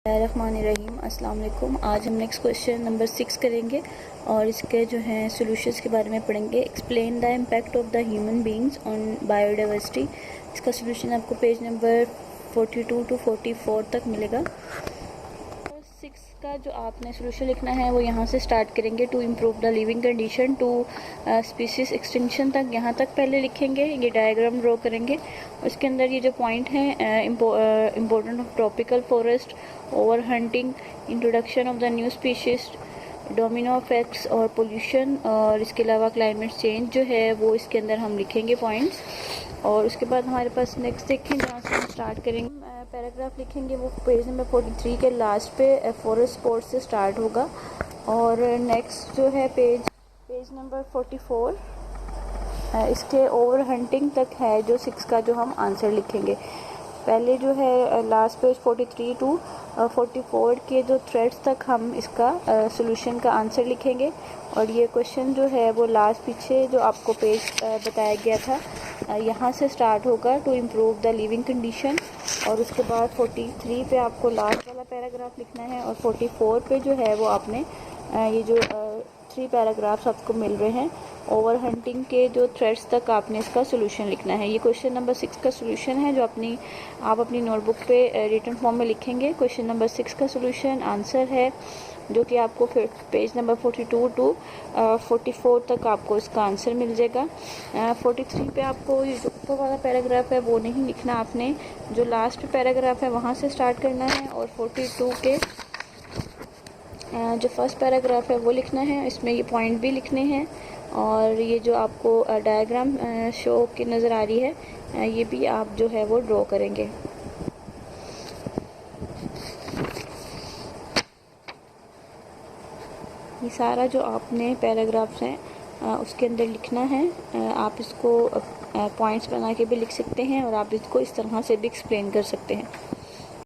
रहीम अस्सलाम वालेकुम। आज हम नेक्स्ट क्वेश्चन नंबर 6 करेंगे और इसके जो हैं सॉल्यूशंस के बारे में पढ़ेंगे। Explain the impact of the human beings on biodiversity. इसका सॉल्यूशन आपको पेज नंबर 42 टू 44 तक मिलेगा। 6 का जो आपने सॉल्यूशन लिखना है वो यहाँ से स्टार्ट करेंगे। To improve the living condition to species extinction तक, यहाँ तक पहले लिखेंगे। ये डायग्राम ड्रॉ करेंगे। उसके अंदर ये जो पॉइंट हैं, important of tropical forest, over hunting, introduction of the new species, domino effects और पोल्यूशन, और इसके अलावा क्लाइमेट चेंज जो है वो इसके अंदर हम लिखेंगे पॉइंट्स। और उसके बाद हमारे पास नेक्स्ट देखें जहाँ से हम स्टार्ट करेंगे पैराग्राफ लिखेंगे, वो पेज नंबर 43 के लास्ट पे फॉरेस्ट स्पोर्ट्स से स्टार्ट होगा। और नेक्स्ट जो है पेज नंबर 44 इसके ओवर हंटिंग तक है जो 6 का जो हम आंसर लिखेंगे। पहले जो है लास्ट पेज 43 टू 44 के जो थ्रेड्स तक हम इसका सॉल्यूशन का आंसर लिखेंगे। और ये क्वेश्चन जो है वो लास्ट पीछे जो आपको पेज बताया गया था यहाँ से स्टार्ट होगा, to improve the living condition. और उसके बाद 43 पे आपको लास्ट वाला पैराग्राफ लिखना है, और 44 पे जो है वो आपने ये जो 3 पैराग्राफ्स आपको मिल रहे हैं ओवर हंटिंग के जो थ्रेड्स तक आपने इसका सोल्यूशन लिखना है। ये क्वेश्चन नंबर 6 का सोल्यूशन है जो आप अपनी नोटबुक पे रिटन फॉर्म में लिखेंगे। क्वेश्चन नंबर 6 का सोल्यूशन आंसर है जो कि आपको फिर पेज नंबर 42 टू 44 तक आपको इसका आंसर मिल जाएगा। 43 पे आपको ये जो ऊपर वाला पैराग्राफ है वो नहीं लिखना, आपने जो लास्ट पैराग्राफ है वहाँ से स्टार्ट करना है। और 42 के जो फर्स्ट पैराग्राफ है वो लिखना है, इसमें ये पॉइंट भी लिखने हैं। और ये जो आपको डायग्राम शो की नज़र आ रही है ये भी आप जो है वो ड्रॉ करेंगे। ये सारा जो आपने पैराग्राफ्स हैं उसके अंदर लिखना है। आप इसको पॉइंट्स बना के भी लिख सकते हैं और आप इसको इस तरह से भी एक्सप्लेन कर सकते हैं।